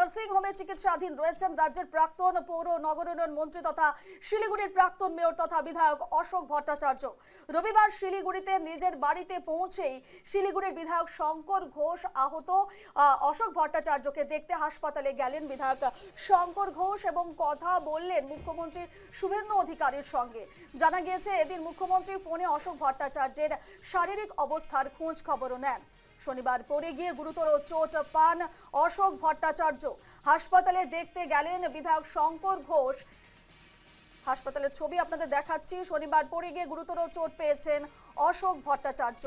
Nursing হোমে চিকিৎসাধীন রয়েছেন রাজ্যের প্রাক্তন পৌর নগরোন্নয়ন মন্ত্রী তথা শিলিগুড়ির প্রাক্তন মেয়র তথা বিধায়ক অশোক ভট্টাচার্য। রবিবার শিলিগুড়িতে নিজের বাড়িতে পৌঁছেই শিলিগুড়ির বিধায়ক শঙ্কর ঘোষ আহত অশোক ভট্টাচার্যকে দেখতে হাসপাতালে গেলেন বিধায়ক শঙ্কর ঘোষ এবং কথা বললেন মুখ্যমন্ত্রী শুভেন্দু অধিকারীর সঙ্গে। জানা গিয়েছে এদিন মুখ্যমন্ত্রী ফোনে অশোক ভট্টাচার্যের শারীরিক অবস্থার খোঁজ খবরও নেন। শনিবার পড়ে গিয়ে গুরুতর চোট পান অশোক ভট্টাচার্য। হাসপাতালে দেখতে গেলেন বিধায়ক শঙ্কর ঘোষ। হাসপাতালের ছবি আপনাদের দেখাচ্ছি। শনিবার পড়ে গিয়ে গুরুতর চোট পেয়েছেন অশোক ভট্টাচার্য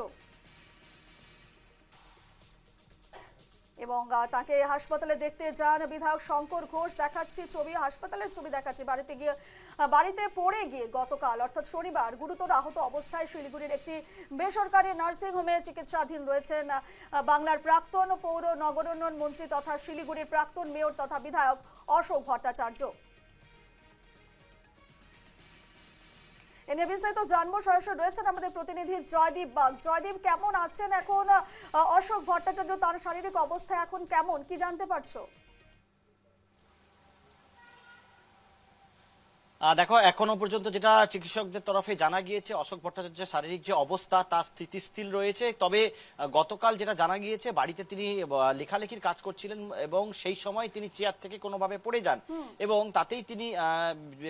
এবং তাকে হাসপাতালে দেখতে যান বিধায়ক শঙ্কর ঘোষ। দেখাচ্ছি ছবি, হাসপাতালের ছবি দেখাচ্ছি। বাড়িতে পড়ে গিয়ে গতকাল অর্থাৎ শনিবার গুরুতর আহত অবস্থায় শিলিগুড়ির একটি বেসরকারি নার্সিং হোমে চিকিৎসাধীন রয়েছেন বাংলার প্রাক্তন পৌর নগরোন্নয়ন মন্ত্রী তথা শিলিগুড়ির প্রাক্তন মেয়র তথা বিধায়ক অশোক ভট্টাচার্য। এনে বিস্তারিত জানবো, সরাসরি রয়েছেন আমাদের প্রতিনিধি জয়দীপ বাগ। জয়দীপ, কেমন আছেন এখন অশোক ভট্টাচার্য? তার শারীরিক অবস্থা এখন কেমন, কি জানতে পারছো? দেখো, এখনো পর্যন্ত যেটা চিকিৎসকদের তরফে জানা গিয়েছে, অশোক ভট্টাচার্যের শারীরিক যে অবস্থা তা স্থিতিশীল রয়েছে। তবে গতকাল যেটা জানা গিয়েছে, বাড়িতে তিনি লেখালেখির কাজ করছিলেন এবং সেই সময় তিনি চেয়ার থেকে কোনোভাবে পড়ে যান এবং তাতেই তিনি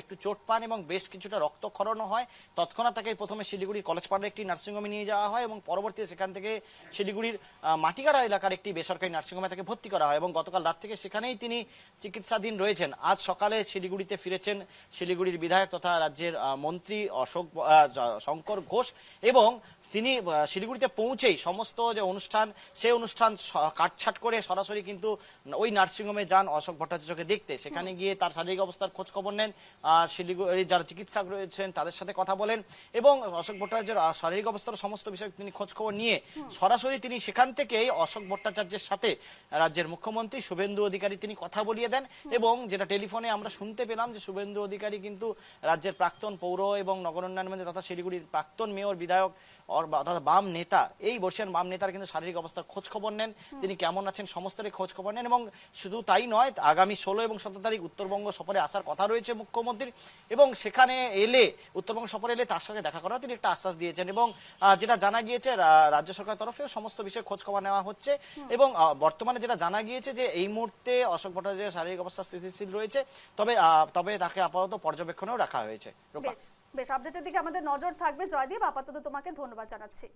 একটু চোট পান এবং বেশ কিছুটা রক্তক্ষরণও হয়। তৎক্ষণাৎ তাকে প্রথমে শিলিগুড়ির কলেজপাড়ার একটি নার্সিংহোমে নিয়ে যাওয়া হয় এবং পরবর্তীতে সেখান থেকে শিলিগুড়ির মাটিগাড়া এলাকার একটি বেসরকারি নার্সিংহোমে তাকে ভর্তি করা হয় এবং গতকাল রাত থেকে সেখানেই তিনি চিকিৎসাধীন রয়েছেন। আজ সকালে শিলিগুড়িতে ফিরেছেন শিলিগুড়ির বিধায়ক তথা রাজ্যের মন্ত্রী শঙ্কর ঘোষ এবং তিনি শিলিগুড়িতে পৌঁছেই সমস্ত যে অনুষ্ঠান সেই অনুষ্ঠান কাটছাট করে সরাসরি কিন্তু ওই নার্সিংহোমে যান অশোক ভট্টাচার্যকে দেখতে। সেখানে গিয়ে তার শারীরিক অবস্থার খোঁজ খবর নেন, শিলিগুড়ির যারা চিকিৎসক রয়েছেন তাদের সাথে কথা বলেন এবং অশোক ভট্টাচার্যের শারীরিক অবস্থার সমস্ত বিষয় তিনি খোঁজ খবর নিয়ে সরাসরি তিনি সেখান থেকেই অশোক ভট্টাচার্যের সাথে রাজ্যের মুখ্যমন্ত্রী শুভেন্দু অধিকারী তিনি কথা বলিয়ে দেন এবং যেটা টেলিফোনে আমরা শুনতে পেলাম যে শুভেন্দু অধিকারী কিন্তু রাজ্যের প্রাক্তন পৌর এবং নগরোন্নয়ন মন্ত্রী তথা শিলিগুড়ির প্রাক্তন মেয়র বিধায়ক অর্থাৎ বাম নেতা, এই বর্ষিয়ান বাম নেতার কিন্তু শারীরিক অবস্থার খোঁজ খবর নেন, তিনি কেমন আছেন সমস্তটাই খোঁজ খবর নেন এবং শুধু তাই নয়, আগামী 16 এবং 17 তারিখ উত্তরবঙ্গ সফরে আসার কথা রয়েছে মুখ্যমন্ত্রীর এবং সেখানে এলে উত্তরবঙ্গ সফরে এলে তার সঙ্গে দেখা করার তিনি একটা আশ্বাস দিয়েছেন এবং যেটা জানা গিয়েছে রাজ্য সরকারের তরফে সমস্ত বিষয়ে খোঁজ খবর নেওয়া হচ্ছে এবং বর্তমানে যেটা জানা গিয়েছে যে এই মুহূর্তে অশোক ভট্টাচার্যের শারীরিক অবস্থা স্থিতিশীল রয়েছে, তবে তাকে আপাতত পর্যবেক্ষণেও রাখা হয়েছে। বেশ, আপডেটের দিকে আমাদের নজর থাকবে। জয়দীপ, আপাতত তোমাকে ধন্যবাদ জানাচ্ছি।